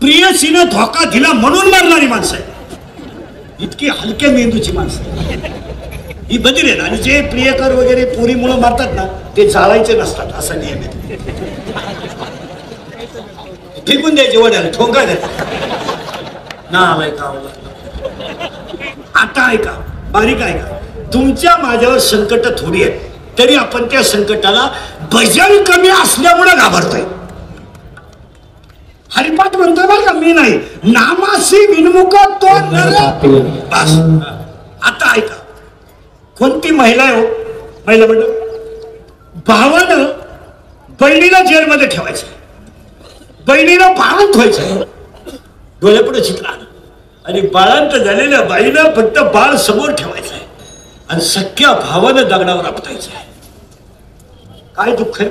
प्रियसीनं धोका दिला म्हणून मारणारी माणसं आहे. इतकी हलक्या मेंदूची माणसं ही बदल आहेत. आणि जे प्रियकर वगैरे पोरीमुळं मारतात ना ते जाळायचे नसतात असा नियम आहे. फेकून द्यायचे वड्याला ठोंका द्यायचा ना आलाय का. आता ऐका बारीक ऐका, तुमच्या माझ्यावर संकट थोडी आहेत तरी आपण त्या संकटाला वजन कमी असल्यामुळे घाबरतोय. हरिपाठ म्हणतोय बरं का मी नाही. नामासी विनमुख तो बस. आता ऐका, कोणती महिला आहे हो, महिला म्हणतो भावानं बहिणीला जेलमध्ये ठेवायचं, बहिणीला बाळंत व्हायचं, डोळ्यापुढे चित्र आलं आणि बाळांत झालेल्या बाईला फक्त बाळ समोर ठेवायचं आहे आणि सख्या भावानं दगडावर आपटायचं आहे. काय दुःख आहे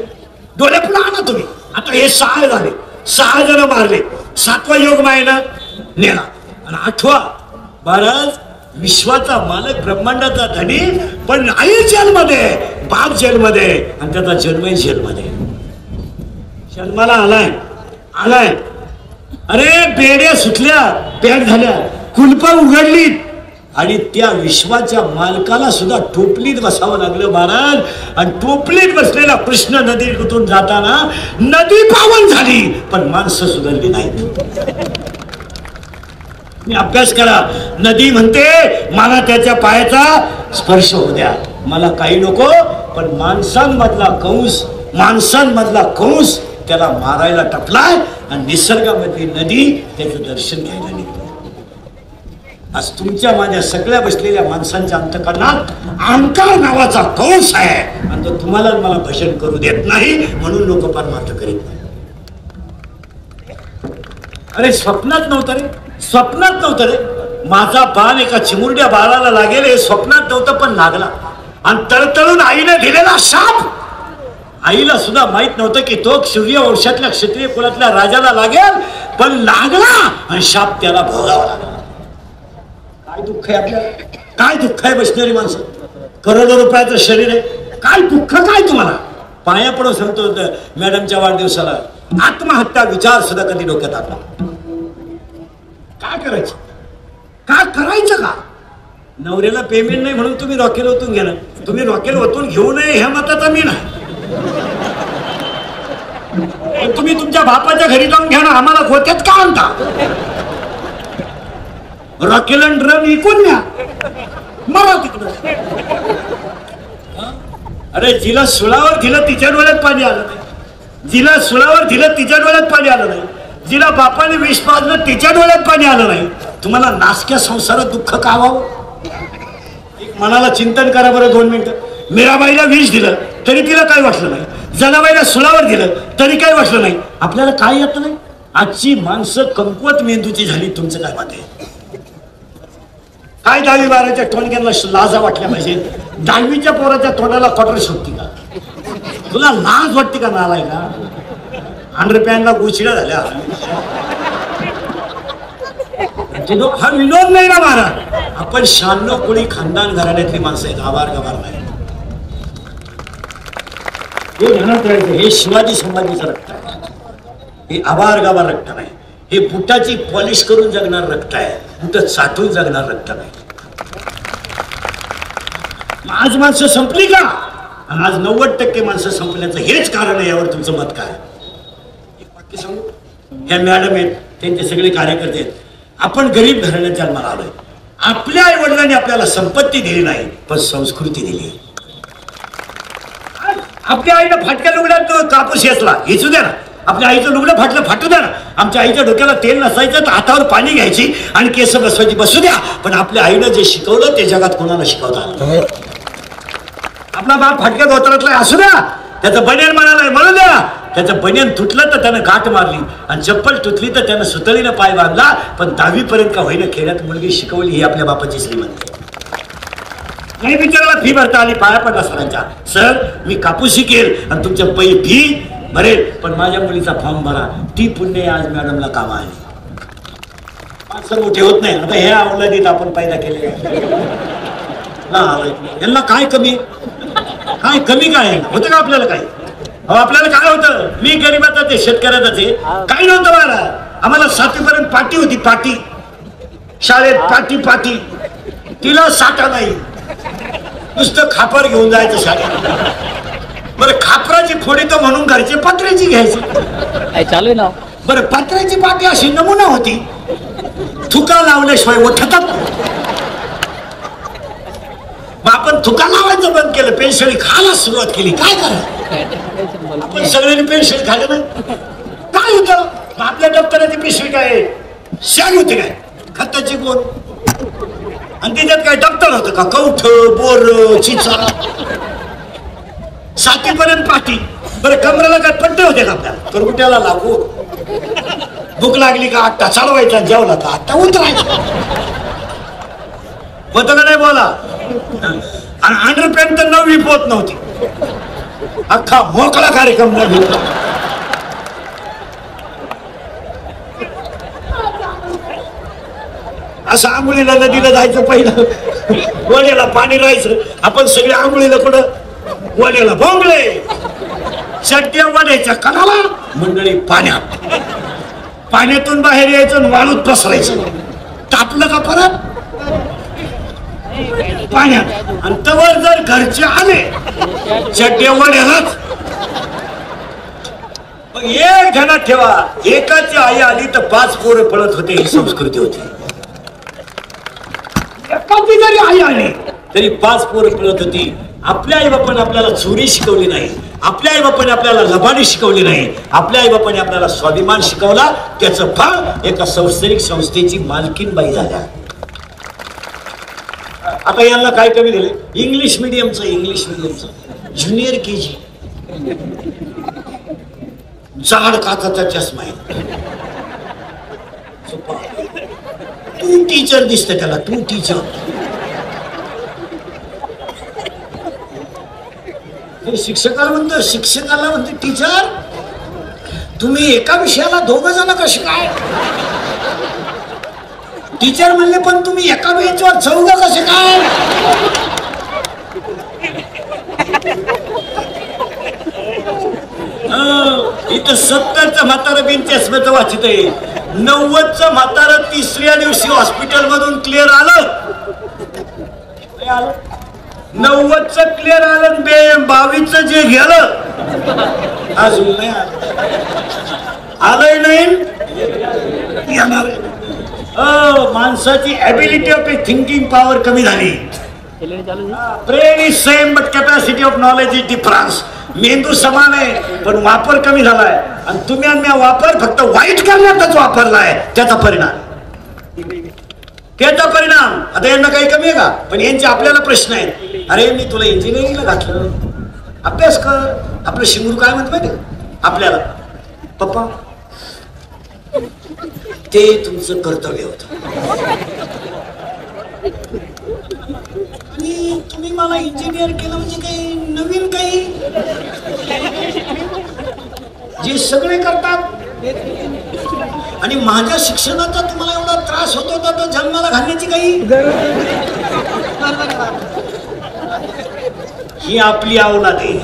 डोळ्यापुढे आणा तुम्ही. आता हे 6 झाले, 6 जण मारले, 7वा योग मायेनं नेला आणि 8वा महाराज विश्वाचा मालक ब्रह्मांडाचा धनी पण आई जेलमध्ये, बाप जेलमध्ये आणि त्याचा जन्मही जेलमध्ये. जन्माला आलाय आलाय. अरे बेड्या सुटल्या, पॅक झाल्या, कुलप उघडली आणि त्या विश्वाच्या मालकाला सुद्धा टोपलीत बसावं लागलं महाराज. आणि टोपलीत बसलेला कृष्ण नदीतून जाताना नदी पावन झाली पण माणसं सुधारली नाहीत. मी अभ्यास करा. नदी म्हणते मला त्याच्या पायाचा स्पर्श होऊ द्या, मला काही नको. पण माणसांमधला कंस त्याला मारायला टपलाय आणि निसर्गामधली नदी त्याचं दर्शन घ्यायला निघतो. आज तुमच्या माझ्या सगळ्या बसलेल्या माणसांच्या अंतःकरणात अहंकार नावाचा कंस आहे आणि तो तुम्हाला मला भजन करू देत नाही म्हणून लोक परमार्थ करीत नाही. अरे स्वप्नात नव्हतं रे, स्वप्नात नव्हतं रे. माझा बाण एका चिमुरड्या बाळाला लागेल हे स्वप्नात नव्हतं पण लागला. आणि तळतळून आईने दिलेला शाप आईला सुद्धा माहित नव्हतं की तो सूर्यवंशातल्या क्षत्रिय कुलातल्या राजाला लागेल पण लागला आणि शाप त्याला भोगावा लागला. काय दुःख आहे आपल्याला, काय दुःख आहे बसणारी माणसं. करोडो रुपयाचं शरीर आहे, काय दुःख काय तुम्हाला. पाया पडून सांगतो मॅडमच्या वाढदिवसाला आत्महत्या विचार सुद्धा कधी डोक्यात आला. काय करायचं, काय करायचं का. नवऱ्याला पेमेंट नाही म्हणून तुम्ही रॉकेल ओतून घ्या. तुम्ही रॉकेल ओतून घेऊ नये ह्या मताचा मी नाही. तुम्ही तुमच्या बापाच्या घरी जाऊन घ्या ना, आम्हाला गोत्यात का आणता. रॉकेल आणि ड्रम विकून द्या मला तिकडं. अरे जिला सुळावर दिलं तिच्या डोळ्यात पाणी आलं नाही, जिला सुळावर दिलं तिच्या डोळ्यात पाणी आलं नाही, जिला बापाने विष पाजलं तिच्या डोळ्यात पाणी आलं नाही. तुम्हाला नासक्या संसारात दुःख का व्हावं. एक मनाला चिंतन करा बरं 2 मिनिटं. मीराबाईला विष दिलं तरी तिला काय वाटलं नाही, जनाबाईला सुळावर दिलं तरी काय वाटलं नाही. आपल्याला काय येत नाही. आजची माणसं कमकुवत मेंदूची झाली. तुमचं काय मत आहे. काय 10वी 12च्या टोणक्यांना लाजा वाटल्या पाहिजे. 10वीच्या पोराच्या तोंडाला क्वार्टर सुटती का. तुला लाज वाटते का नालाय का. अंडरपॅन्टला गुचिड्या झाल्या. हा विनोद नाही ना महाराज. आपण 96 कोणी खानदान घराण्यातली माणसं आहेत, आभार गभार नाही. हे ध्यानात राहायचं. हे शिवाजी संभाजीचं रक्त आहे, हे आभार गभार रक्त नाही. हे बुटाची पॉलिश करून जगणार रक्त आहे, बुट साठून जगणार रक्त नाही. आज माणसं संपली का. आणि आज 90% माणसं संपल्याचं हेच कारण आहे. यावर तुमचं मत काय. एक वाक्य सांगू. ह्या मॅडम आहेत, त्यांचे सगळे कार्यकर्ते आहेत. आपण गरीब घराण्यात जन्माला आलोय. आपल्या आई वडिलांनी आपल्याला संपत्ती दिली नाही पण संस्कृती दिली. आपल्या आईनं फाटक्या लुगड्यात कापूस येचला हेचू द्या ना. आपल्या आईचं लुगडं फाटलं फाटू द्या ना. आमच्या आईच्या डोक्याला तेल नसायचं तर हातावर पाणी घ्यायची आणि केस बसवायची बसू द्या. पण आपल्या आईनं जे शिकवलं ते जगात कोणाला शिकवता आलं. आपला बाप फाटक्या धोत्रातला असू द्या, त्याचं बनियन म्हणालाय म्हणू द्या. त्याचं बनियन तुटलं तर त्यानं गाठ मारली आणि चप्पल तुटली तर त्यानं सुतळीनं पाय बांधला. पण 10वी पर्यंत का होईना खेड्यात मुलगी शिकवली ही आपल्या बापाची श्रीमंती. आणि बिचाराला फी भरता आली. पाया पडला सरांच्या. सर मी कापूस शिकेल आणि तुमच्या फी भरेल पण माझ्या मुलीचा फॉर्म भरा. ती पुण्य आज मॅडमला काम आहे. माणसं मोठे होत नाही. आता हे अवलादीत आपण पैदा केले. यांना काय कमी, काय कमी काय होतं का आपल्याला. काय आपल्याला काय होतं. मी गरीबाचा ते शेतकऱ्याचा ते काही नव्हतं मला. आम्हाला 7वी पर्यंत पाटी होती, पाटी शाळेत पाटी तिला साठा नाही, नुसतं खापर घेऊन जायचं शाळेत. बरं खापराची फोडी तर म्हणून घरचे पत्र्याची घ्यायची. चालू ना. बरं पत्र्याची पाटी अशी नमुना होती, थुका लावल्याशिवाय उठतात. मग आपण थुका लावायचं बंद केलं, पेन्सिल खायला सुरुवात केली. काय करा आपण सगळ्यांनी पेन्सिल खाल्लं ना, काय होतं आपल्या दप्तराची पिशवी काय शाल होते काय खताची कोण, आणि त्याच्यात काय दप्तर होतं का, कवठ बोर चिचा. 7वी पर्यंत पाटी. बरं कमरेला काय पट्टे होते का आपल्याला, करकुट्याला लागू. भूक लागली का आत्ता चालवायचा, जेवला का आत्ता उतरायचा. होतं का नाही बोला. आणि अंडरपॅन्ट तर 9वी पोत नव्हती, अख्खा मोकळा कार्यक्रम नव्हती. असं आंघोळीला नदीला जायचं, पहिलं वड्याला पाणी राहायचं. आपण सगळे आंघोळीला कुठं, वड्याला भोंगळे, चट्ट्या वड्याच्या कणाला, मंडळी पाण्यातून बाहेर यायचं, वाळूत पसरायचं. तापलं का परत पाण्यात, आणि तवर जर घरचे आले चट्ट्या वड्यालाच. मग एक ध्यानात ठेवा, एकाची आई आली तर 5 पोरं पळत होते, ही संस्कृती होती. एकाची जरी आई आली तरी 5 पोरं पळत होती. आपल्या आई बापाने आपल्याला चोरी शिकवली नाही, आपल्या आई बापाने आपल्याला लबाडी शिकवली नाही, आपल्या आई बापाने आपल्याला स्वाभिमान शिकवला. त्याचं फळ एका शैक्षणिक संस्थेची मालकीनबाई झाल्या. आता यांना काय कमी दिले, इंग्लिश मिडियमचं ज्युनियर KG, जाड काचाचा चष्मा आहे. तू टीचर दिसते त्याला, तू टीचर. शिक्षकाला म्हणते टीचर, तुम्ही एका विषयाला 2 जण कसे काय. टीचर म्हणले पण तुम्ही एका बेंचवर 4 कसे काय. इथं 70चं म्हातारं बिन चष्म्याचं वाचित आहे, 90चं म्हातारं 3ऱ्या दिवशी हॉस्पिटल मधून क्लिअर आलं. 90चं क्लिअर आलं, 22चं जे गेलं अजून नाही आलंय, नाही येणार. माणसाची ऍबिलिटी ऑफ थिंकिंग पॉवर कमी झाली. Brain is same but capacity of knowledge is difference. मेंदू समान आहे पण वापर कमी झालाय, आणि तुम्ही आणि मी वापर फक्त वाईट करण्यातच वापरलाय. त्याचा परिणाम आता यांना काही कमी आहे का, पण यांचे आपल्याला प्रश्न आहेत. अरे मी तुला इंजिनिअरिंगला घातलं, अभ्यास कर. आपलं शिंगूर काय म्हणत माहिती आपल्याला, पप्पा ते तुमचं कर्तव्य होतं, आणि तुम्ही मला इंजिनियर केलं म्हणजे काही नवीन काही. जे सगळे करतात, आणि माझ्या शिक्षणाचा तुम्हाला एवढा त्रास होत होता तर जन्माला घालण्याची काही. ही आपली अवलाद आहे.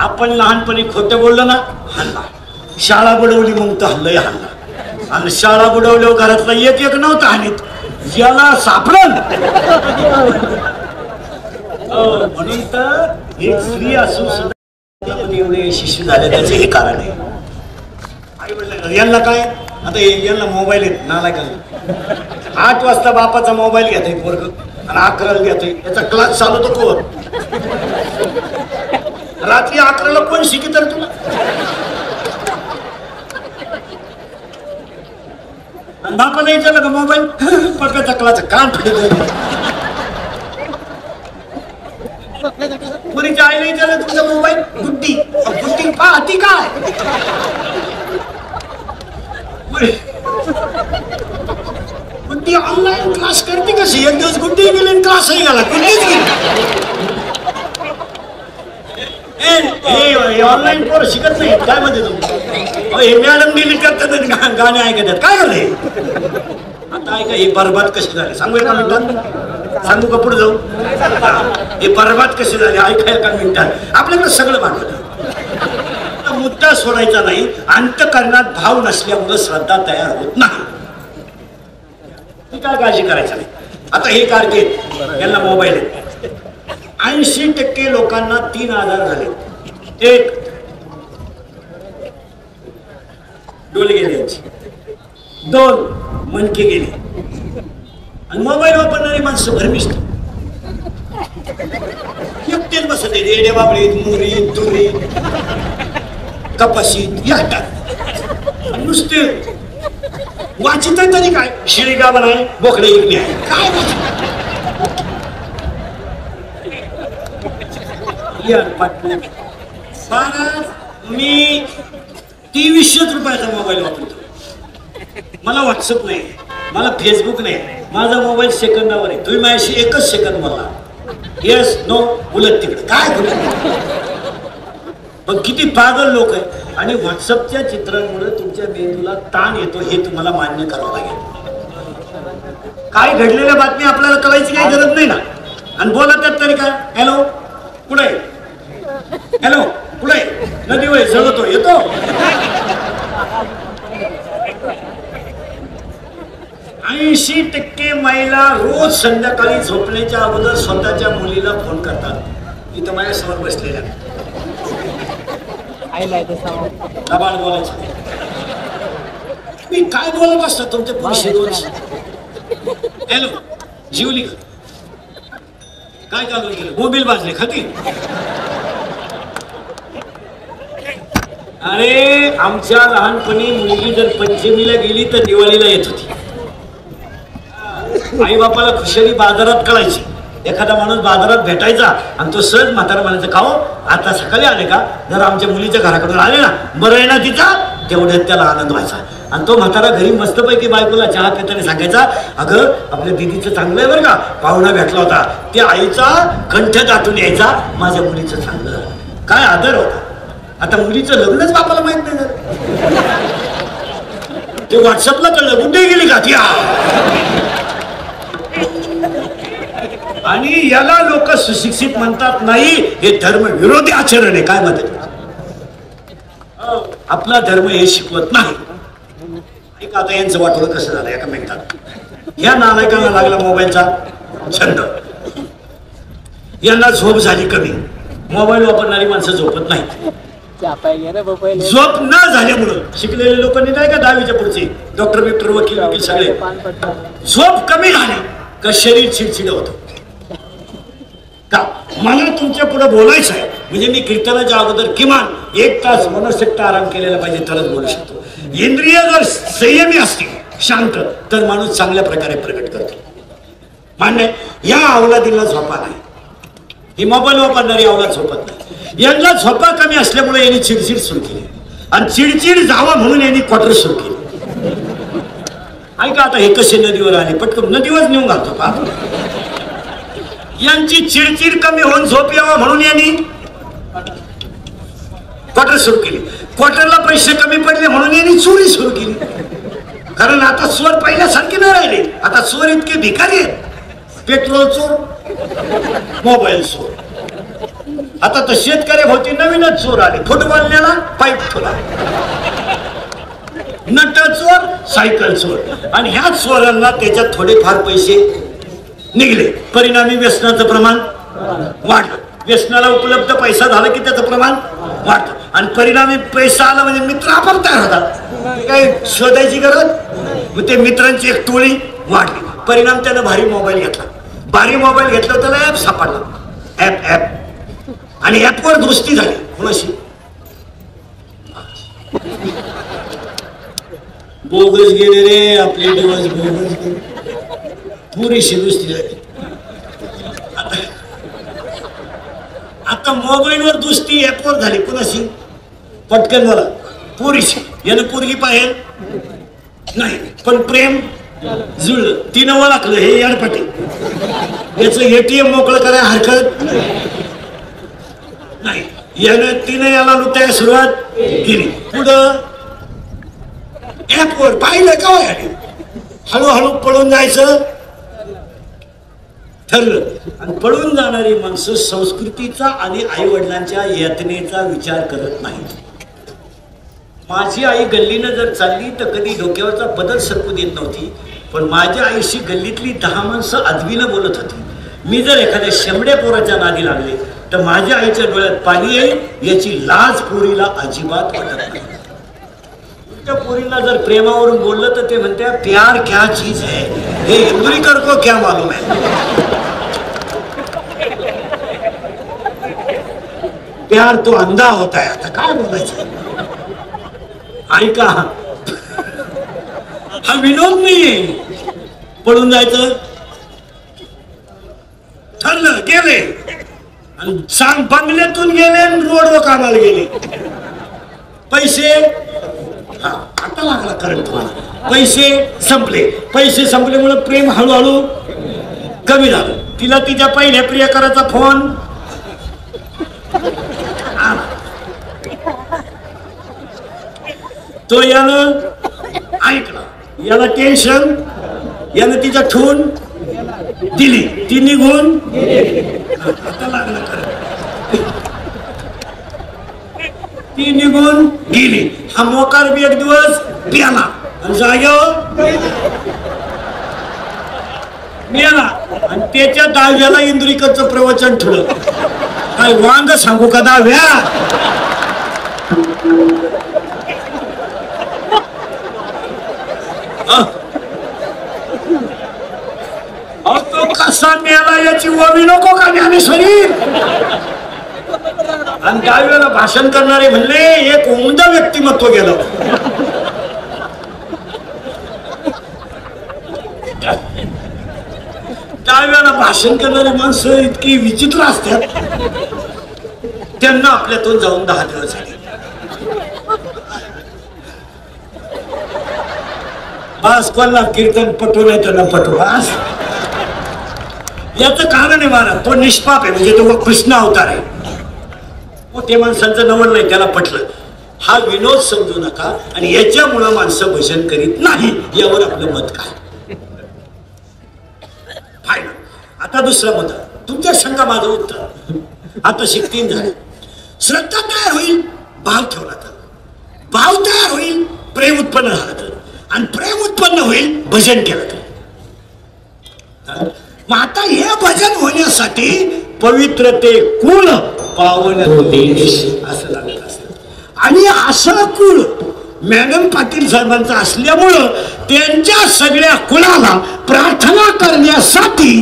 आपण लहानपणी खोटं बोललो ना, हल्ला. शाळा बुडवली मग तर हल्लय हल्ला, आणि शाळा बुडवल्यावर घरातला एक नव्हता हानीत, ज्याला सापडल. म्हणून तर एक स्त्री असून सुद्धा एवढे यशस्वी झाले, त्याचे हे कारण आहे. आई वडील यांना काय, आता यांना मोबाईल आहेत नालायकाला. 8 वाजता बापाचा मोबाईल घेतोय पोरग, आणि 11ला घेतोय. याचा क्लास चालवतो कोण, रात्री 11ला कोण शिकित तुला. बापाला विचारलं का मोबाईल, पडका क्लास कान फिरत. पुरीच्या आईला विचारलं तुमचा मोबाईल, गुड्डी पाहती काय. गुड्डी ऑनलाईन क्लास करते कशी, एक दिवस गुड्डी गेली क्लासही गेला, गुड्डीच गेली. ऑनलाईन पोर शिकत नाही काय म्हणते तुम्ही, हे मॅडम डिलीट करतात, गाणे ऐकतात, काय झालंय. आता ऐका, हे बरबाद कशी झाली सांगू एका मिनिटात, सांगू का पुढे जाऊ. हे बरबाद कशी झाली ऐका एका मिनिटात. आपल्याकडे सगळं मागवलं, मुद्दा सोडायचा नाही. अंतकरणात भाव नसल्यामुळे श्रद्धा तयार होत नाही. ती काय काळजी करायचं नाही. आता हे कारके यांना मोबाईल आहे. 80% लोकांना 3 आजार झाले. एक, डोळे गेले यांची. 2, मनके गेले. आणि मोबाईल वापरणारी माणसं भरमिष्ट एकटेच बसत आहे. रेड्या बाबळीत, मुरी, तुरी, कपाशीत याटात नुसते वाचित आहे. तरी काय शिळीगा बनाय बोकडे इकणे आहे काय मी 2300 रुपयाचा मोबाईल वापरतो. मला व्हॉट्सअप नाही, मला फेसबुक नाही. माझा मोबाईल सेकंदावर आहे. तुम्ही माझ्याशी 1च सेकंद बोला. येस नो उलट तिकडे काय पण किती पागल लोक आहे. आणि व्हॉट्सअपच्या चित्रांमुळे तुमच्या मेंदूला ताण येतो हे तुम्हाला मान्य करावं लागेल. काय घडलेल्या बातमी आपल्याला कळायची काही गरज नाही ना. आणि बोलत आहेत तरी काय, हॅलो कुठे, हॅलो कुठे, नदी वय जळतो येतो. ऐंशी 80% महिला रोज संध्याकाळी झोपण्याच्या अगोदर स्वतःच्या मुलीला फोन करतात. इथं माझ्या समोर बसलेल्या दबाण बोलायचं. मी काय बोलत असतो तुमच्या पुरुषी दोष. हॅलो जीवली का, काय चालू केलं, मोबाईल वाजले खाती. अरे आमच्या लहानपणी मुलगी जर पंचमीला गेली तर दिवाळीला येत होती. आई बापाला खुशाली बाजारात कळायची. एखादा माणूस बाजारात भेटायचा आणि तो सहज म्हातारा म्हणायचा, का हो आता सकाळी आले का, जर आमच्या मुलीच्या घराकडून आले ना, बरं आहे ना तिचा, तेवढ्यात त्याला आनंद व्हायचा. आणि तो म्हातारा घरी मस्तपैकी बायकोला चहा पिताना सांगायचा, अगं आपल्या दिदीचं चांगलं आहे बरं का, पाहुणा भेटला होता. त्या आईचा कंठ दाटून यायचा, माझ्या मुलीचं चांगलं. काय आदर होता. आता मुलीचं लग्नच बापाला माहित नाही झालं. ते व्हॉट्सअपला कळलं, कुठे गेली का ती. आणि याला लोक सुशिक्षित म्हणतात. नाही, हे धर्म विरोधी आचरण आहे. काय म्हणतात, आपला धर्म हे शिकवत नाही. एक आता यांचं वाटोळं कसं झालं एका मिनिटात. या नालायकांना लागला मोबाईलचा छंद. यांना झोप झाली कमी. मोबाईल वापरणारी माणसं झोपत नाही. झोप न झाल्यामुळं शिकलेले लोकांनी नाही का 10वीच्या पुढचे डॉक्टर बिक्टर वकील सगळे, झोप कमी झाली का शरीर चिडचिड होतं. का मला तुमच्या पुढे बोलायचं आहे म्हणजे मी कीर्तनाच्या अगोदर किमान 1 तास मनोशक्त आराम केलेला पाहिजे तरच बोलू शकतो. इंद्रिय जर संयमी असतील, शांत, तर माणूस चांगल्या प्रकारे प्रकट करतो. मान्य. या अवलादीला झोपा नाही. ही मोबाईल वापरणारी अवलाद झोपत नाही. यांना झोपा कमी असल्यामुळे यांनी चिडचिड सुरू केली. आणि चिडचिड जावा म्हणून यांनी क्वार्टर सुरू केली. ऐका आता हे कसे नदीवर आले, पटकन नदीवर नेऊन घालतो पा. यांची चिडचिड कमी होऊन झोप यावा म्हणून यांनी क्वार्टर सुरू केली. क्वार्टरला पैसे कमी पडले म्हणून यांनी चोरी सुरू केली. कारण आता चोर पहिल्यासारखे नाही राहिले. आता चोर इतके भिकारी आहेत. पेट्रोल चोर, मोबाईल चोर. आता तर शेतकऱ्याभोवती नवीनच चोर आले. फुटबॉलला पाईप ठोला, नट चोर, सायकल चोर. आणि ह्या चोरांना त्याच्यात थोडेफार पैसे निघले. परिणामी व्यसनाचं प्रमाण वाढलं. व्यसनाला उपलब्ध पैसा झाला की त्याचं प्रमाण वाढतं. आणि परिणामी पैसा आला म्हणजे मित्र आपण तयार होतात. काही शोधायची गरज. मग ते मित्रांची एक टोळी वाढली. परिणाम त्यानं भारी मोबाईल घेतला. भारी मोबाईल घेतला त्याला ऍप सापडला. ऍप आणि ऍपवर दोस्ती झाली. कोणाशी, बोगस गेले रे आपले दिवस, बोगस गेले. पुरीशी दोस्ती झाली. आता मोबाईलवर दोस्ती ऍपवर झाली. कोणाशी, पटकन बोला, पुरीशी. यानं पोरगी पाहेल नाही पण प्रेम जुळलं. तिनं ओळखलं हे याडपटे. याचं एटीएम मोकळं करायला हरकत नाही. यानं तिनं याला लुटायला सुरुवात केली. पुढं ऍपवर पाहिलं का याने, हळूहळू पळून जायचं ठरलं. आणि पळून जाणारी माणसं संस्कृतीचा आणि आई वडिलांच्या यातनेचा विचार करत नाहीत. माझी आई गल्लीनं जर चालली तर कधी डोक्यावरचा बदल सरकू देत नव्हती, पण माझ्या आईशी गल्लीतली 10 माणसं अदबीनं बोलत होती. मी जर एखाद्या शेंबड्या पोराच्या नादी लागले तर माझ्या आईच्या डोळ्यात पाणी येईल याची लाज पोरीला अजिबात वाटत नाही. त्या पोरीला जर प्रेमावरून बोललं तर ते म्हणते प्यार क्या चीज है, हे इंदुरीकर को क्या मालूम है. प्यार तो अंधा होता है. आता काय बोलायचं. ऐका, हा विनोद नाहीये. पळून जायचं ठरलं, गेले आणि सांग बंगल्यातून गेले आणि रोडवर कामाला गेले. पैसे आता लागला करंट तुम्हाला. पैसे संपल्यामुळे प्रेम हळूहळू कमी झालं. तिला तिच्या पहिल्या प्रियकराचा फोन तो यानं ऐकला, याला टेन्शन, यानं तिचा ठून दिली, ती निघून आता लागला ती निघून गेली. हा मोकार बी एक दिवस प्याला आणि जाग्यावर मेला आणि त्याच्या दहाव्याला इंदुरीकरचं प्रवचन ठेवलं. काय वांग सांगू का दहाव्या. तो कसा मेला याची ओवी नको का ज्ञानेश्वरी. आणि दहाव्याला भाषण करणारे म्हणले एक उमदा व्यक्तिमत्व गेलं. दहाव्याला भाषण करणारी माणसं इतकी विचित्र असतात. त्यांना आपल्यातून जाऊन 10 दिवस झाले. बस कोणला कीर्तन पटू नाही तर न पटू. बस याचं कारण आहे महाराज, तो निष्पाप आहे, म्हणजे तो कृष्ण अवतार आहे. मोठ्या माणसांचं नवल नाही, त्याला पटलं. हा विनोद समजू नका आणि याच्यामुळं माणसं भजन करीत नाही. यावर आपलं मत काय. आता दुसरं मत, तुमच्या शंका माझं उत्तर. आता 3 झाले. श्रद्धा तयार होईल, भाव ठेवला तर. भाव तयार होईल, प्रेम उत्पन्न झालं तर. आणि प्रेम उत्पन्न होईल, भजन केलं तर. मग आता हे भजन होण्यासाठी पवित्र ते कुळ पावन देश असं लागत असतं. आणि असं कुळ मॅडम पाटील साहेबांचं असल्यामुळं त्यांच्या सगळ्या कुळाला प्रार्थना करण्यासाठी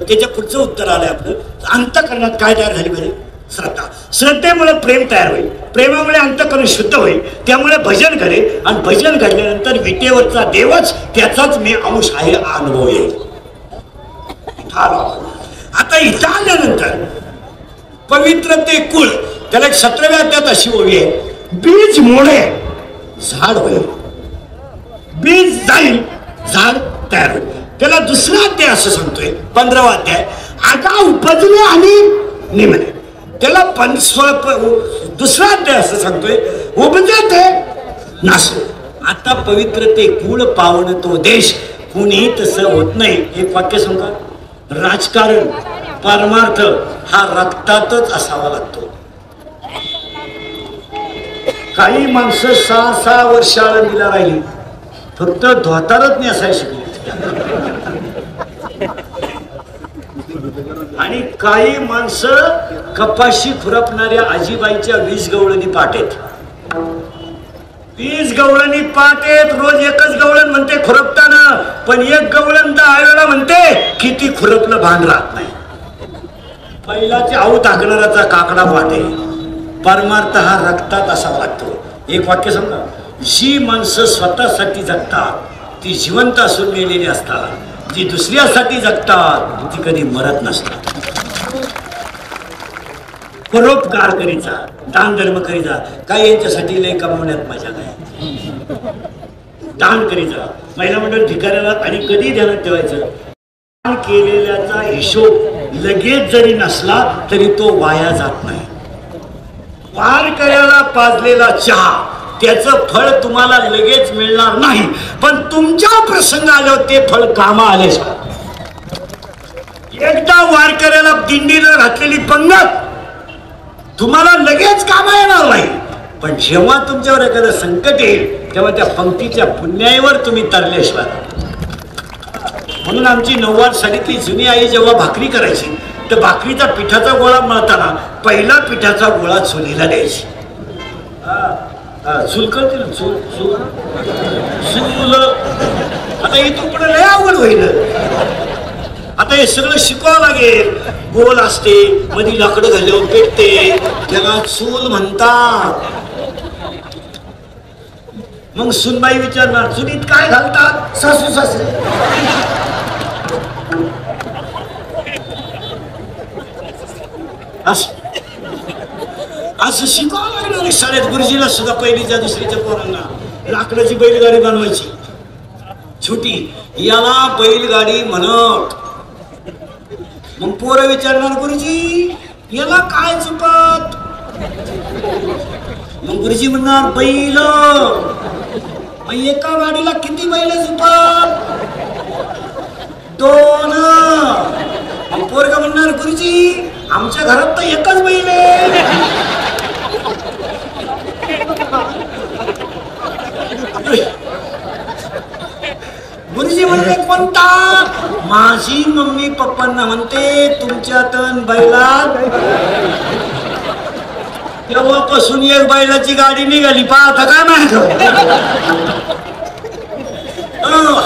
त्याच्या पुढचं उत्तर आलंय आपलं. अंतःकरणात काय तयार झाली बरे. श्रद्धा. श्रद्धेमुळे प्रेम तयार होईल, प्रेमामुळे अंतःकरण शुद्ध होईल, त्यामुळे भजन करेल आणि भजन घडल्यानंतर विटेवरचा देवच त्याचाच मी अंश आहे अनुभव येईल. आता इथं आल्यानंतर पवित्र ते कुळ, त्याला एक 17व्या अध्यायात अशी ओवी आहे, बीज मोडे झाड होईल, बीज जाईल झाड तयार होईल. त्याला दुसरा अध्याय असं सांगतोय 15वा अध्याय, आता उपजले आणि निमले त्याला दुसरा अध्याय असं सांगतोय उपजे ते नासो. आता पवित्र ते कुळ पावन तो देश कुणी तसं होत नाही. एक वाक्य सांगा, राजकारण परमार्थ हा रक्तातच असावा लागतो. काही माणसं 6-6 वर्ष आळंदीला राहिली फक्त धोतारच नेसायला शिकली. आणि काही माणसं कपाशी खुरपणाऱ्या आजीबाईच्या 20 गवळणी पाटेत 20 गवळणी पाटेत रोज एकच गवळण म्हणते खुरपताना, पण एक गवळण 10 वेळा म्हणते किती खुरपलं भान राहत नाही. पहिलाचे आऊ टाकणाराचा काकडा पाटे. परमार्थ हा रक्तात असावा लागतो. एक वाक्य समजा, जी माणसं स्वतःसाठी जगतात ती जिवंत असून मेलेली असतात, जी दुसऱ्यासाठी जगतात ती कधी मरत नसतात. परोपकार करीचा, दान धर्म करीचा, काय यांच्यासाठी लय कमवण्यात मजा नाही. दान करीचा, महिला मंडळ भिकाऱ्याला आणि कधी ध्यानात ठेवायचं, दान केलेल्याचा हिशोब लगेच जरी नसला तरी तो वाया जात नाही. वारकऱ्याला पाजलेला चहा त्याचं फळ तुम्हाला लगेच मिळणार नाही, पण तुमच्या प्रसंग आल्यावर ते फळ कामा आले. एकदा वारकऱ्याला दिंडीनं घातलेली पंगत तुम्हाला लगेच कामा येणार नाही, पण जेव्हा तुमच्यावर एखादं संकट येईल तेव्हा त्या पंक्तीच्या पुण्याईवर तुम्ही तरल्याशिवाय. म्हणून आमची 9वार साडीतली जुनी आई जेव्हा भाकरी करायची तर भाकरीचा पिठाचा गोळा मळताना पहिला पिठाचा गोळा चुलीला द्यायची. चूल करते ना, चूल चूल चूल. आता इथून पुढे लय अवघड होईल. आता हे सगळं शिकावं लागेल. गोल असते, मध्ये लाकडं घालून पेटते, त्याला चूल म्हणतात. मग सुनबाई विचारणार चुलीत काय घालतात? सासू सासरे. असं शिकावं लागणार. शाळेत गुरुजीला सुद्धा पहिलीच्या दुसरीच्या पोरांना लाकडाची बैलगाडी बनवायची छोटी, याला बैलगाडी म्हणत. मग पोरं विचारणार गुरुजी याला काय चुकत? मग गुरुजी म्हणणार बैल. मग एका गाडीला किती बैल चुकत? 2. मग पोरगा म्हणणार गुरुजी आमच्या घरात तर एकच बैल आहे. गुरुजी म्हणले कोणता? माझी मम्मी पप्पांना म्हणते तुमच्यातन बैलात. तेव्हापासून एक बैलाची गाडी निघाली. पाहता काय नाही.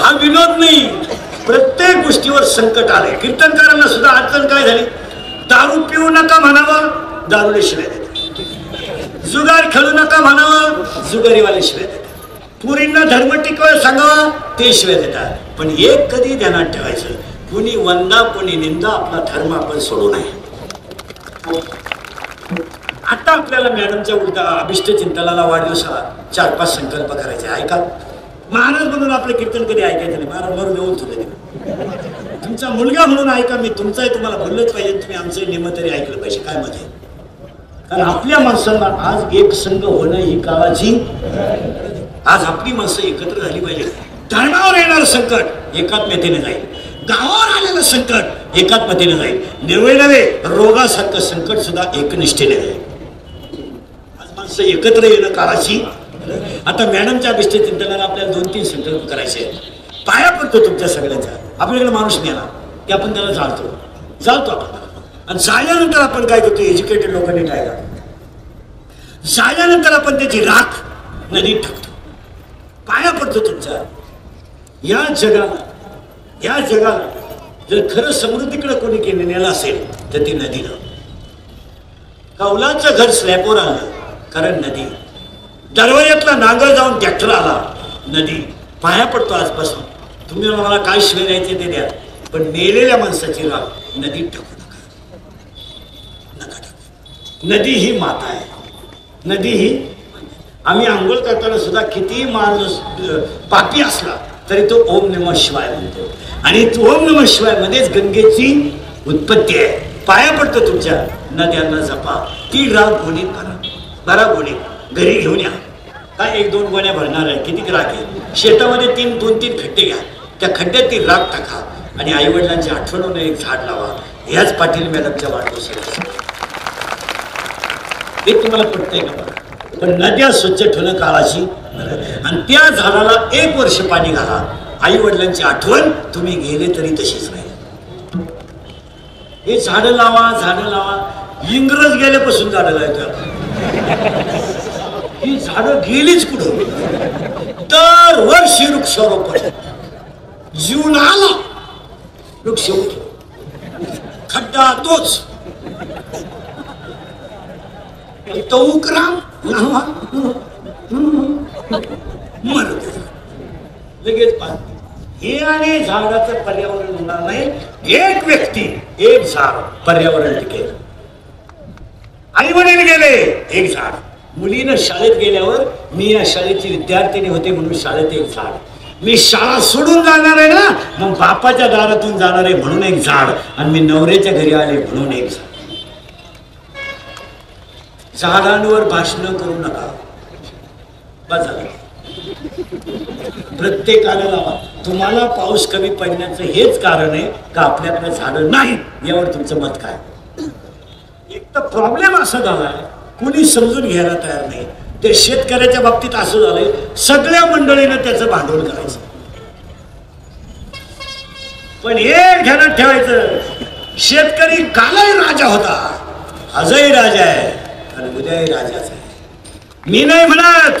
हा विनोद नाही. प्रत्येक गोष्टीवर संकट आले. कीर्तनकारांना सुद्धा अडचण काय झाली? दारू पिऊ नका म्हणावं, दारूले शिवाय देतात. जुगार खेळू नका म्हणावं, जुगारीवाले शिवाय देतात. पुरींना धर्म टिकवायला सांगावा, ते शिवाय देतात. पण एक कधी ध्यानात ठेवायचं, कुणी वंदा कोणी निंदा, आपला धर्म आपण सोडू नये. आता आपल्याला मॅडमच्या उलटा अभिष्ट चिंतनाला वाढदिवसाला 4-5 संकल्प करायचे. ऐका, महाराज म्हणून आपलं कीर्तन कधी ऐकायचं नाही. महाराज बरोबर देऊन तुला तुमचा मुलगा म्हणून ऐका. मी तुमचा आहे, तुम्हाला बोललंच पाहिजे. तुम्ही आमचं नियम तरी ऐकलं पाहिजे. काय मध्ये, कारण आपल्या माणसांना आज एक संघ होणं ही काळाची. आज आपली माणसं एकत्र झाली पाहिजे. धर्मावर येणारं संकट एकात्मतेने जाईल. गावावर आलेलं संकट एकात्मतेने जाईल. नवे रोगासारखं संकट सुद्धा एकनिष्ठेने जाईल. आज माणसं एकत्र येणं काळाची. आता मॅडमच्या अभिष्ट चिंतनाला आपल्याला 2-3 संकल्प करायचे. पाया पडतो तुमच्या सगळ्यांचा. आपल्याकडे माणूस मिळाला की आपण त्याला जाळतो आपण. आणि जाळल्यानंतर आपण काय करतो? एज्युकेटेड लोकांनी काय करतो? जाळल्यानंतर आपण त्याची राख नदीत टाकतो. पाया पडतो तुमच्या. या जगाला जर खरं समृद्धीकडे कोणी नेलं असेल तर ती नदीनं. कौलाचं घर स्लॅबवर आलं कारण नदी. दरवाज्यातला नांगर जाऊन ट्रॅक्टर आला, नदी. पाया पडतो आजपासून. तुम्ही मला काय शिवाय द्यायचे ते द्या, पण मेलेल्या माणसाची राख नदीत टाकू नका. नदी ही माता आहे. नदी ही, आम्ही आंघोळ करताना सुद्धा किती माणूस पापी असला तरी तो ओम नमः शिवाय म्हणतो. आणि तो ओम नमः शिवाय मध्येच गंगेची उत्पत्ती आहे. पाया पडतं तुमच्या, नद्यांना जपा, ती राग गोणीत भरा, भरा गोणीत घरी घेऊन या. काय 1-2 गोण्या भरणार आहे, किती राग आहे. शेतामध्ये 2-3 खड्डे घ्या, त्या खड्ड्यात ती राग टाका आणि आई वडिलांची आठवण होणं एक झाड लावा. ह्याच पाटील मॅडमच्या वाढदिवसाला हे तुम्हाला पटतंय का? पण नद्या स्वच्छ ठेवणं काळाची आणि त्या झाडाला 1 वर्ष पाणी घाला. आई वडिलांची आठवण तुम्ही गेले तरी तशीच राहील. हे झाडं लावा, झाडं लावा. इंग्रज गेल्यापासून झाडं लावतात. ही झाडं गेलीच कुठं? दरवर्षी वृक्षारोपण. जीवन आला वृक्ष उठला, खड्डा तोच तो उकराम मरत लगेच पाहते. हे आणि झाडाचं पर्यावरण होणार नाही. एक व्यक्ती, एक झाड पर्यावरण टिकेल. आई वडील गेले, एक झाड. मुलीनं शाळेत गेल्यावर मी या शाळेची विद्यार्थिनी होते म्हणून शाळेत एक झाड. मी शाळा सोडून जाणार आहे ना, मग बापाच्या दारातून जाणार आहे म्हणून एक झाड. आणि मी नवऱ्याच्या घरी आले म्हणून एक झाड. झाडांवर भाषण करू नका. बस झालं. प्रत्येकाला लावा. तुम्हाला पाऊस कमी पडण्याचं हेच कारण आहे का आपल्याकडे झाडं नाही. यावर तुमचं मत काय? एक तर प्रॉब्लेम असा झालाय, कुणी समजून घ्यायला तयार नाही. ते शेतकऱ्याच्या बाबतीत असं झालंय, सगळ्या मंडळीनं त्याचं भांडवल करायचं. पण एक ध्यानात ठेवायचं, शेतकरी कालही राजा होता, आजही राजा आहे आणि उद्याही राजाच आहे. मी नाही म्हणत,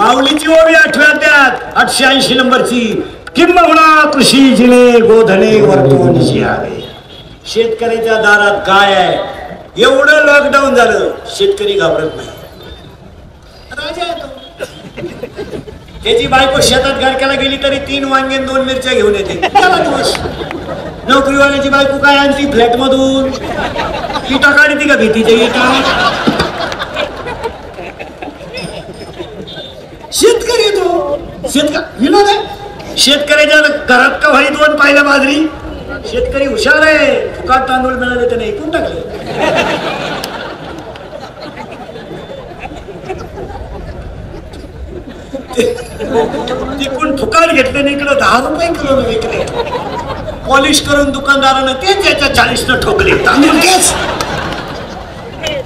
माऊलीची ओवी आठवत्यात 880 नंबरची, किंबहुना कृषी जिने गोधने वर्तवणीशी आले. शेतकऱ्याच्या दारात काय आहे? एवढं लॉकडाऊन झालं, शेतकरी घाबरत नाही. राजा आहे तो. त्याची बायको शेतात गारक्याला गेली तरी 3 वांगे 2 मिरच्या घेऊन येते. दिवस नोकरीवाल्याची बायको काय आणती फ्लॅट मधून? इटा काढती का भीतीच्या इटा? शेतकरी येतो. विनोद आहे. शेतकऱ्याच्या घरात का भाई 2 पाहिल्या बाजरी. शेतकरी हुशार आहे. फुकाट तांदूळ मिळाले त्याने ऐकून टाकले. तिकून फुकाट घेतले आणि इकडे 10 रुपये किलो विकले. पॉलिश करून दुकानदारानं तेच याच्या 40 ठोकले. तांदूळ तेच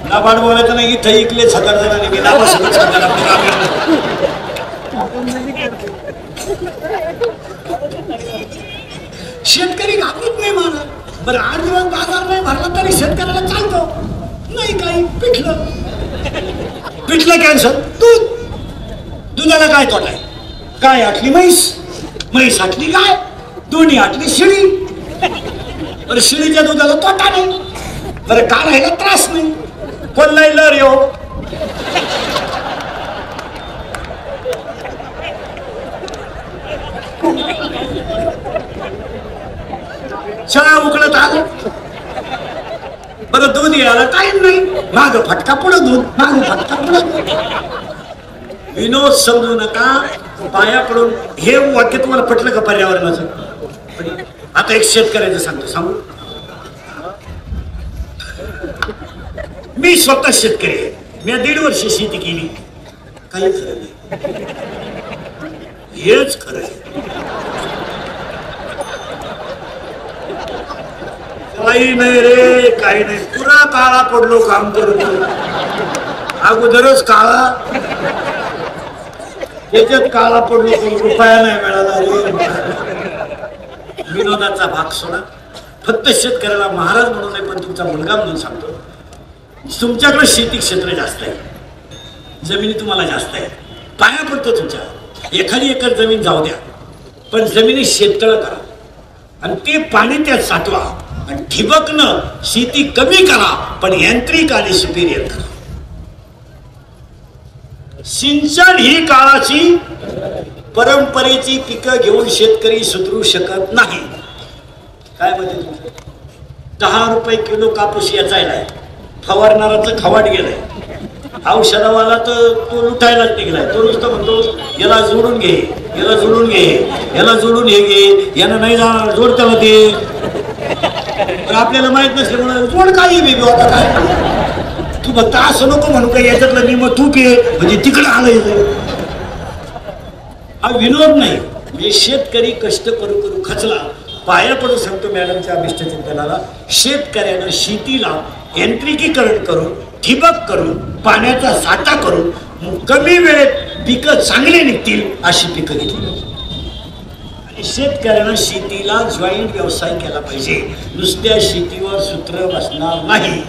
नाबाड बोलायचं नाही. इथं इकले 1000 जणांनी. शेतकरी घाबरत नाही मला. बरं 8 दिवस बाजार नाही भरला तरी शेतकऱ्याला चालतो नाही. काही पिठलं कॅन्सर. दूध, दुधाला काय तोटा आहे? गाय आटली म्हैस, म्हैस आटली गाय, दोन्ही आटली शिळी. बरं शिळीच्या दुधाला तोटा नाही. बरं काढायला त्रास नाही. कोण नाही लर येऊ. चहा उकळत आलं. बरं दूध यायला टाइम नाही. माग फटका पुढं दूध, माग फटका पुढं दूध. विनोद समजू नका. पाया पडून हे वाक्य तुम्हाला पटलं का पर्यावरणाचं? आता एक शेतकऱ्याचं सांगू. मी स्वतः शेतकरी आहे. मी 1.5 वर्ष शेती केली. काही खरं नाही. हेच खरं आहे. काही नाही रे, काही नाही. पुरा काळा पडलो काम करून. अगोदरच काळा, त्याच्यात काळा पडलो, रुपया नाही मिळाला रे. विनोदाचा भाग सोडा. फक्त शेतकऱ्याला महाराज म्हणून नाही, पण तुमचा मुलगा म्हणून सांगतो. तुमच्याकडे शेती क्षेत्र जास्त आहे, जमिनी तुम्हाला जास्त आहे. पाया पडतो तुमच्या. 1 एकर जमीन जाऊ द्या, पण जमिनी शेततळ करा आणि ते पाणी त्यात साठवा. आणि ठिबकनं शेती कमी करा, पण यांत्रिक आणि सुपिरियर करा. सिंचन ही काळाची परंपरेची पिकं घेऊन शेतकरी सुधरू शकत नाही. काय म्हणते? 10 रुपये किलो कापूस याचायलाय. फवारणाराचं खवाट गेलाय. औषधावाला तर तो लुटायलाच निघलाय. तो नुसतं म्हणतो याला जोडून घे, याला जोडून घे, याला जोडून हे घे. यानं नाही जाणार, जोड त्याला ते. पण आपल्याला माहित नसल्यामुळे जोड काही बेबी होता काय तू फक्त असं नको म्हणू काय याच्यातलं निम तू पे म्हणजे तिकडे आलं. हा विनोद नाही. म्हणजे शेतकरी कष्ट करू करू खचला. पाया पडू सांगतो मॅडमच्या अभिष्ट चिंतनाला. शेतकऱ्यानं शेतीला यांत्रिकीकरण करून ठिबक करून पाण्याचा साठा करून कमी वेळेत पिकं चांगले निघतील अशी पिकं घेतली. आणि शेतकऱ्यानं शेतीला जॉईंट व्यवसाय केला पाहिजे. नुसत्या शेतीवर सूत्र बसणार नाही.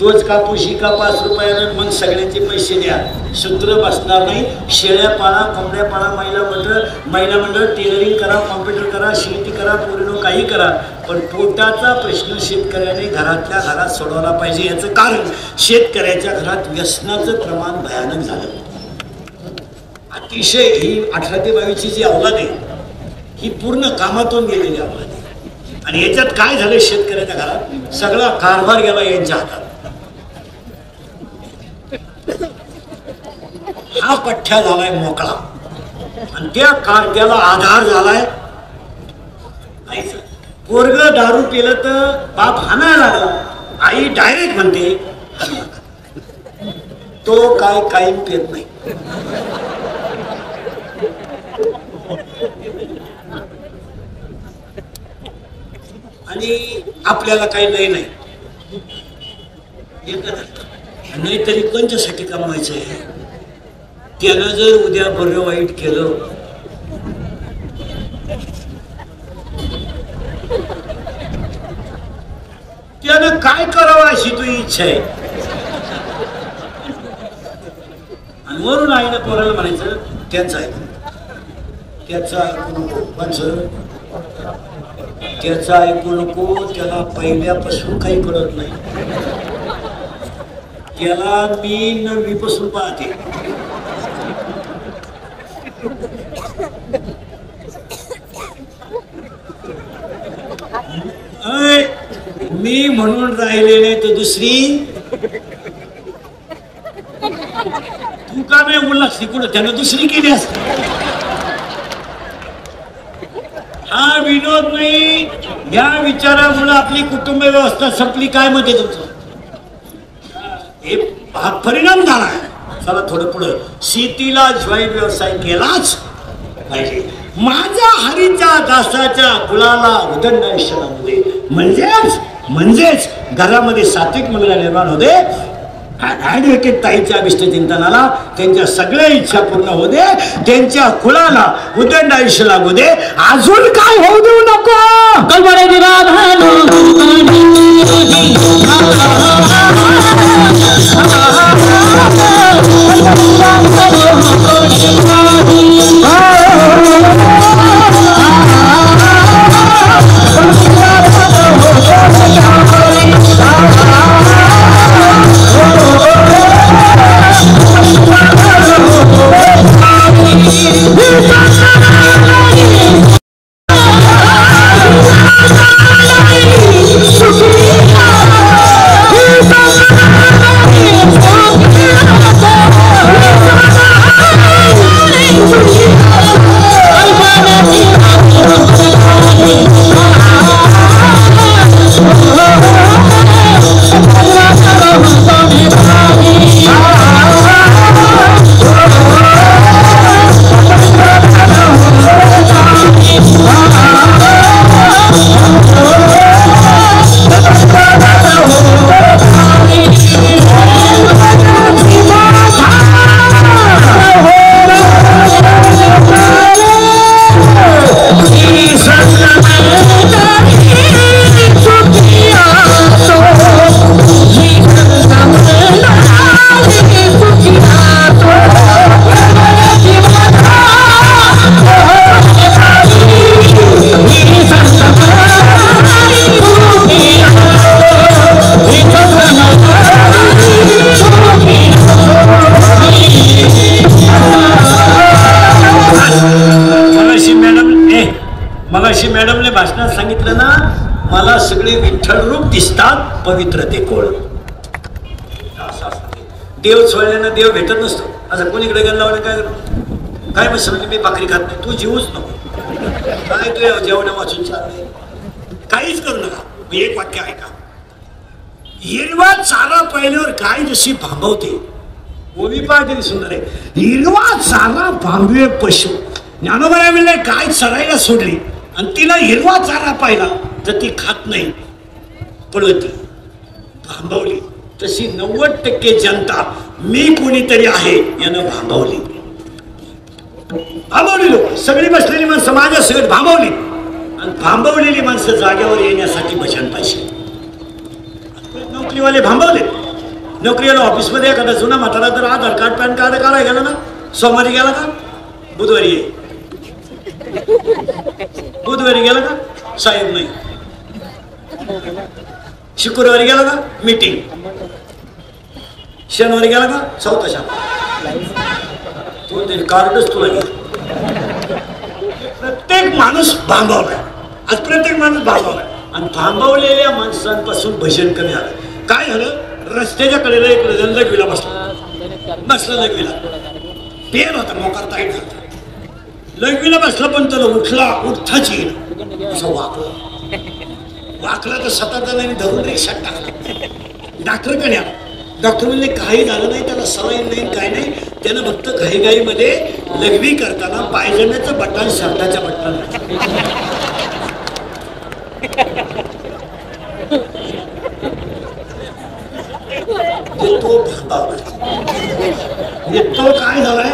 तोच कापूस का 5 रुपयानं मग सगळ्यांचे पैसे द्या सूत्र बसणार नाही. शेळ्या पाळा कोंबड्या पाळा महिला मंडळ टेलरिंग करा कॉम्प्युटर करा शेती करा पूर्ण काही करा पण पोटाचा प्रश्न शेतकऱ्याने घरातल्या घरात सोडवला पाहिजे. याचं कारण शेतकऱ्याच्या घरात व्यसनाचं प्रमाण भयानक झालं. अतिशय ही 18 ते 22ची जी अवलाद आहे ही पूर्ण कामातून गेलेली अवलाद आहे. आणि याच्यात काय झालं शेतकऱ्याच्या घरात सगळा कारभार गेला यांच्या हातात. हा पठ्ठ्या झालाय मोकळा आणि त्या कारत्याला आधार झालाय आईचा. पोरग दारू पिलं तर बाप हाणायला लागला. आई डायरेक्ट म्हणते तो काय कायम पेत नाही. आणि आपल्याला काही लय नाही नाहीतरी कंच्यासाठी कमवायचं आहे. त्यानं जर उद्या बरं वाईट केलं त्यानं काय करावं अशी तुझी इच्छा आहे. आणि वरून आईनं पोराला म्हणायचं त्याचं ऐकू त्याचं ऐकू नको. त्याचं ऐकू नको. त्याला पहिल्यापासून काही कळत नाही. त्याला मी 9वी पासून पाहते. मी म्हणून राहिले नाही तर दुसरी तू का नाही बोललास तिकडं त्यानं दुसरी केली असते. हा विनोद नाही. या विचारामुळे आपली कुटुंब व्यवस्था संपली. काय मत आहे तुमचं? हे परिणाम झाला. चला थोडं पुढं. शेतीला जॉईंट व्यवसाय केलाच पाहिजे. माझ्या हरीच्या दासाच्या कुळाला उदंड आयुष्य लाभू म्हणजेच घरामध्ये सात्विक मुलगा निर्माण होते. ॲडव्होकेट ताईच्या अभिष्ट चिंतनाला त्यांच्या सगळ्या इच्छा पूर्ण होऊ दे. त्यांच्या कुळाला उदंड आयुष्य लागू दे. अजून काय होऊ देऊ नको. मगाशी मॅडमने भाषणात सांगितलं ना मला सगळे विठ्ठल रूप दिसतात पवित्र ते कोळ. देव सोडल्यानं देव भेटत नसतो. असं कोणीकडे गेला काय मग समजलं मी भाकरी खात नाही. तू जीवच नको काय तू जेवण वाचून चालले. काहीच करू नका. एक वाक्य ऐका. हिरवा चारा पाहिल्यावर गाय जशी भांबवते, ओवी पाहिजे सुंदर आहे. हिरवा चारा भांबवे पशु. ज्ञानोबा म्हणले गाय चरायला सोडली आणि तिला हिरवा चारा पाहिला तर ती खात नाही, पळवती. भांबवली तशी 90% जनता मी कोणीतरी आहे यानं भांबवली. भांबवली लोक सगळी बसलेली माणसं माझ्या सगळी भांबवली. आणि भांबवलेली माणसं जागेवर येण्यासाठी भजन पाहिजे. नोकरीवाले भांबवले. नोकरीवाला ऑफिसमध्ये एखादा जुना म्हातारा तर आधार कार्ड पॅन कार्ड काढायला गेला ना, सोमवारी गेला का, बुधवारी ये, बुधवारी गेला का साहेब नाही, शुक्रवारी गेला का मीटिंग, शनिवारी गेला का चौथा शाखा. तो ते कार्डच तुला घे. प्रत्येक माणूस भांबवला. आज प्रत्येक माणूस भांबवला. आणि भांबवलेल्या माणसांपासून भजन कमी आलं. काय झालं, रस्त्याच्या कडेला एक लघवीला बसला लघवीला पेन होता, मोकारता येत होता. लघवीला बसला पण त्याला उठताच येईल. असं वाकला तर 7 जणांनी धरून रिक्षात टाकला. डॉक्टरकडे आला. डॉक्टर म्हणले काही झालं नाही, त्याला सलाईन नाही काय नाही, त्यानं फक्त घाईघाईमध्ये लघवी करताना पायजण्याचं बटन शर्टाच्या बटन तो काय झालाय.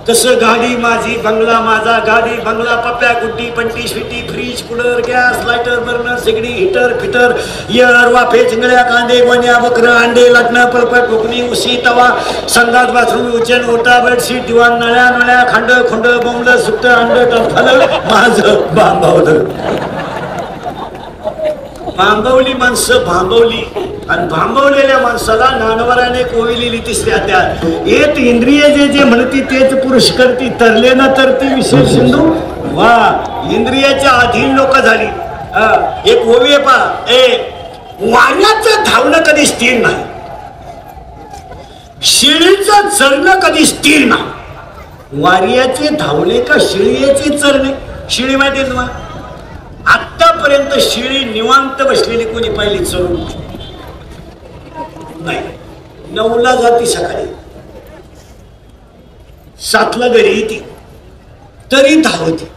तसं गाडी माझी बंगला माझा, गाडी बंगला पप्प्या गुड्डी पंटी स्वीटी fridge cooler gas lighter burner सिगडी हिटर फिटर एअर वाफे चिंगड्या कांदे गोण्या बकर अंडे लाटणं पळपट फुकणी उशी तवा संडास बाथरूम उचन ओटा बेडशीट दिवाण नळ्या नळ्या खांड खुंड बोंबलं सुट्ट अंड टरफलं माझं भांबवलं. भांबवली माणसं भांबवली. आणि भांबवलेल्या माणसाला ज्ञानोबाने कोवी लिहिली 3ऱ्या अध्यायात. एक इंद्रिय जे म्हणती तेच पुरुष करती, तरले ना तरती विशेष सिंधू. वा, इंद्रियाच्या अधीन लोक झाली. एक ओवी आहे पा, वाऱ्याचं धावणं कधी स्थिर नाही, शिळीचं चरणं कधी स्थिर नाही. वाऱ्याचे धावणे का शिळीचे चरणे. शिळी माहिती आहे तुम्हाला. आतापर्यंत शिळी निवांत बसलेली कोणी पाहिली चरून नाही. 9ला जाती सकाळी, 7ला घरी येते, तरी धावते.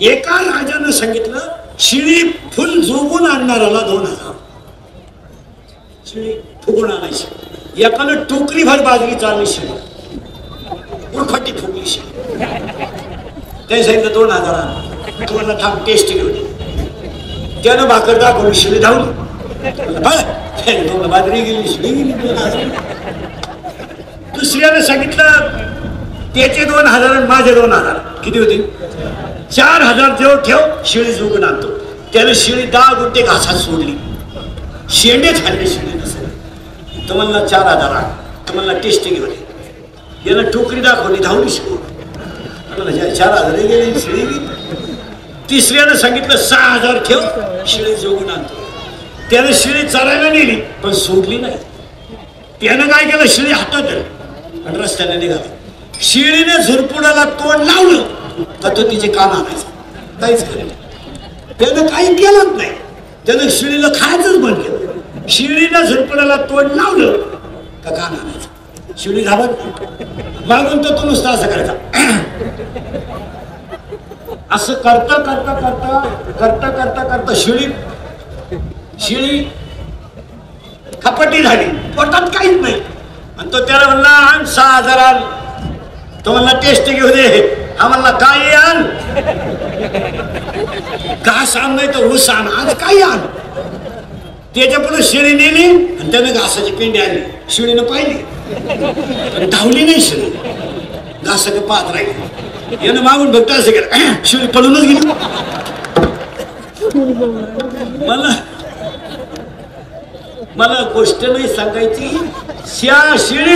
एका राजानं सांगितलं शिळी फुल जोगून आणणाराला 2000 शिळी फुगून आणायची. एकानं टोकरी भर बाजरी चालली शिळी, उरफाटी फुगली शिळी. त्याने सांगितलं 2000 आण. तुम्हाला थांब टेस्ट घेऊन. त्यानं भाकर दाखवली, शिळी धावली. बाजरी गेली शिळी गेली. दुसऱ्यानं सांगितलं त्याचे 2000 माझे 2000 किती होतील, 4000 जेव ठेव, शिळी जोगून आणतो. त्यानं शिळी 10 गुंठे घासात सोडली, शेंडे खाल्ले शिळी नसेल. तर म्हणला 4000 आण. तर म्हणला टेस्ट घेऊन. यानं टोकरी दाखवली, धावली शिळी. 4000 गेली शिळी गेली. तिसऱ्यानं सांगितलं 6000 ठेव, शिळी जोगून आणतो. त्यानं शिळी चरायला नेली पण सोडली नाही. त्यानं काय केलं, शिळी हातात आणि रस्त्याने निघाला. शिळीने झुरपुडाला तोंड लावलं तर तो तिचे कान आणायचं, काहीच केलं. त्यानं काही केलंच नाही. त्यानं शिळीला खायचंच बंद केलं. शिळीनं झुरपुडाला तोंड लावलं का कान आणायचं. शिळी घाबरत मागून तर तो नुसता असं करायचा. असं करता करता करता करता करता करता शिळी खपटी झाली, पोटात काहीच नाही. आणि तो त्याला म्हणला आण 6000 आण. तो म्हणला टेस्ट घेऊ दे. हा म्हणला काय आण, घास आण नाही तर ऊस आण, आज काय आण. त्याच्या पुढे शिळी नेली आणि त्यानं घासाची पेंडी आणली. शिळीनं पाहिली, धावली नाही शिळी, घासाचं पाहत राहिली. यानं मागून बघता असं केलं, शिळी पळूनच गेली. मला गोष्ट नाही सांगायची, शिळी